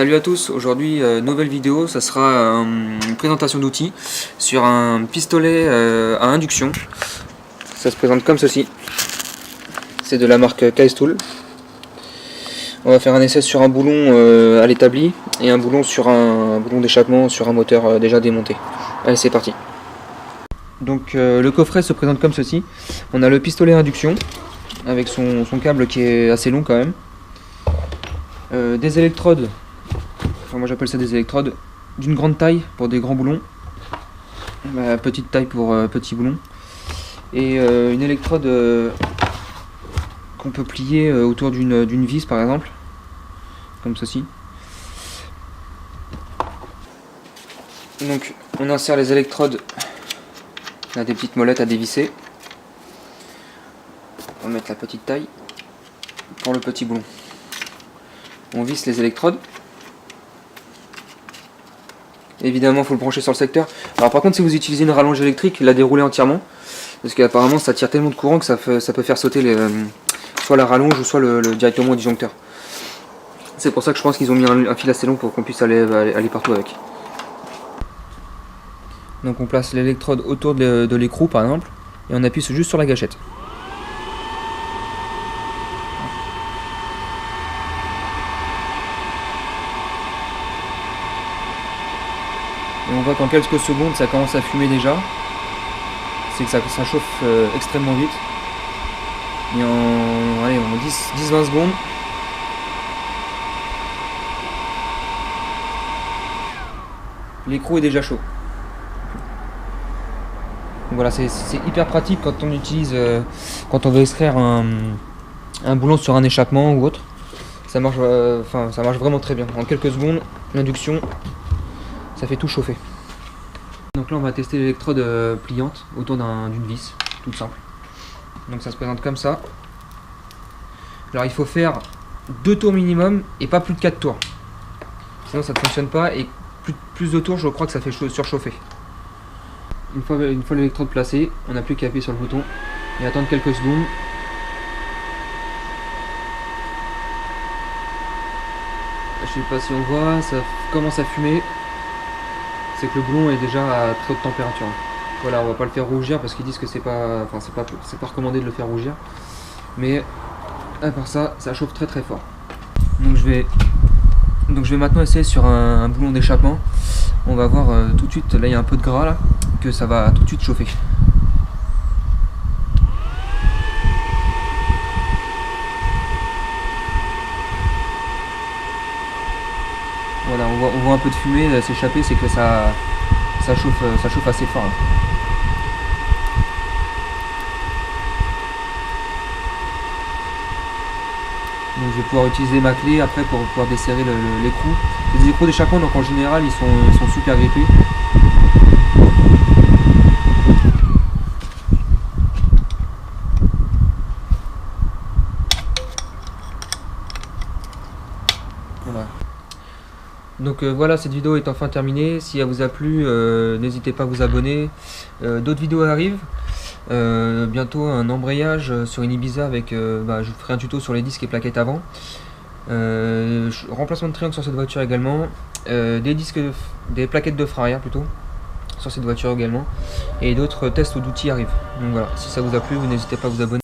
Salut à tous, aujourd'hui nouvelle vidéo, ça sera une présentation d'outils sur un pistolet à induction. Ça se présente comme ceci. C'est de la marque Kestrel. On va faire un essai sur un boulon à l'établi et un boulon sur un boulon d'échappement sur un moteur déjà démonté. Allez, c'est parti. Donc le coffret se présente comme ceci. On a le pistolet à induction avec son câble qui est assez long quand même. Des électrodes, enfin moi j'appelle ça des électrodes d'une grande taille pour des grands boulons, petite taille pour petits boulons, et une électrode qu'on peut plier autour d'une vis par exemple, comme ceci. Donc on insère les électrodes, on a des petites molettes à dévisser, on va mettre la petite taille pour le petit boulon. On visse les électrodes. Évidemment, il faut le brancher sur le secteur. Alors par contre, si vous utilisez une rallonge électrique, la dérouler entièrement, parce qu'apparemment ça tire tellement de courant que ça peut faire sauter soit la rallonge ou soit directement au disjoncteur. C'est pour ça que je pense qu'ils ont mis un fil assez long pour qu'on puisse aller partout avec. Donc on place l'électrode autour de l'écrou par exemple, et on appuie juste sur la gâchette. Et on voit qu'en quelques secondes ça commence à fumer déjà. C'est que ça chauffe extrêmement vite. Et en 10-20 secondes, l'écrou est déjà chaud. Donc voilà, c'est hyper pratique quand on utilise, quand on veut extraire un boulon sur un échappement ou autre. Ça marche, ça marche vraiment très bien. En quelques secondes, l'induction, ça fait tout chauffer. Donc là on va tester l'électrode pliante autour d'une vis, toute simple. Donc ça se présente comme ça. Alors il faut faire 2 tours minimum et pas plus de 4 tours. Sinon ça ne fonctionne pas, et plus de tours je crois que ça fait surchauffer. Une fois l'électrode placée, on n'a plus qu'à appuyer sur le bouton et attendre quelques secondes. Je sais pas si on voit, ça commence à fumer. C'est que le boulon est déjà à très haute température. Voilà, on va pas le faire rougir parce qu'ils disent que c'est pas recommandé de le faire rougir. Mais à part ça, ça chauffe très très fort. Donc je vais maintenant essayer sur un boulon d'échappement. On va voir tout de suite, là il y a un peu de gras là, que ça va tout de suite chauffer. Voilà, on voit un peu de fumée s'échapper, c'est que ça chauffe assez fort. Là. Donc je vais pouvoir utiliser ma clé après pour pouvoir desserrer l'écrou. Les écrous d'échappement, donc en général, ils sont super grippés. Voilà. Donc voilà, cette vidéo est enfin terminée. Si elle vous a plu, n'hésitez pas à vous abonner. D'autres vidéos arrivent. Bientôt un embrayage sur une Ibiza avec, je vous ferai un tuto sur les disques et plaquettes avant. Remplacement de triangle sur cette voiture également. Des plaquettes de frein arrière plutôt sur cette voiture également. Et d'autres tests d'outils arrivent. Donc voilà, si ça vous a plu, vous n'hésitez pas à vous abonner.